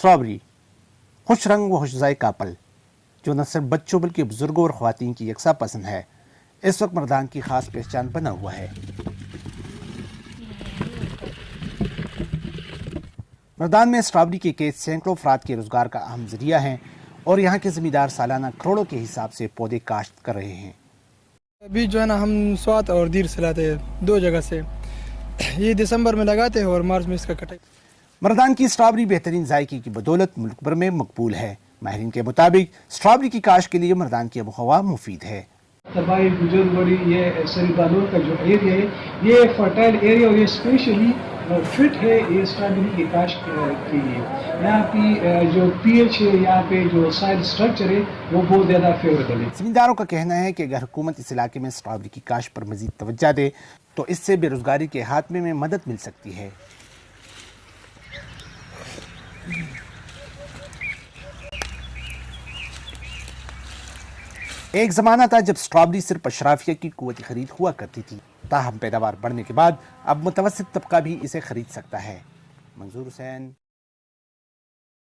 Strawberry खुश रंग व खुश ज़ायक़ा पल जो न सिर्फ बच्चों बल्कि बुजुर्गों और ख़वातीन की यकसा पसंद है, इस वक्त मर्दान की ख़ास पहचान बना हुआ है। मर्दान में स्ट्रॉबेरी के खेत सैकड़ों अफराद के रोज़गार का अहम ज़रिया हैं और यहाँ के ज़मींदार सालाना करोड़ों के हिसाब से पौधे काश्त कर रहे हैं। अभी जो है ना, हम स्वात और दीर से लाते हैं, दो जगह से। ये दिसंबर में लगाते हैं और मार्च में इसका कटाई। मर्दान की स्ट्रॉबेरी बेहतरीन जायके की बदौलत मुल्क भर में मकबूल है। माहिरीन के मुताबिक स्ट्रॉबेरी की काश्त के लिए मर्दान की आबोहवा मुफीद है। तबाही बुजुर्गवाड़ी ये सरीबानूर का जो एरिया है, ये फर्टाइल एरिया और ये स्पेशली फिट है ये स्ट्रॉबेरी की काश्त के लिए। यहाँ की जो पीएच है, यहाँ पे जो साइड स्ट्रक्चर है, वो बहुत ज़्यादा फेवरेबल है। ज़मींदारों का कहना है कि अगर हुकूमत इस इलाके में स्ट्रॉबेरी की काश्त पर मजीद तवज्जो दे तो इससे बेरोजगारी के खात्मे में मदद मिल सकती है। एक ज़माना था जब स्ट्रॉबेरी सिर्फ अशराफिया की कुव्वत खरीद हुआ करती थी, ताहम पैदावार बढ़ने के बाद अब मुतवस्सित तबका भी इसे खरीद सकता है। मंजूर हुसैन।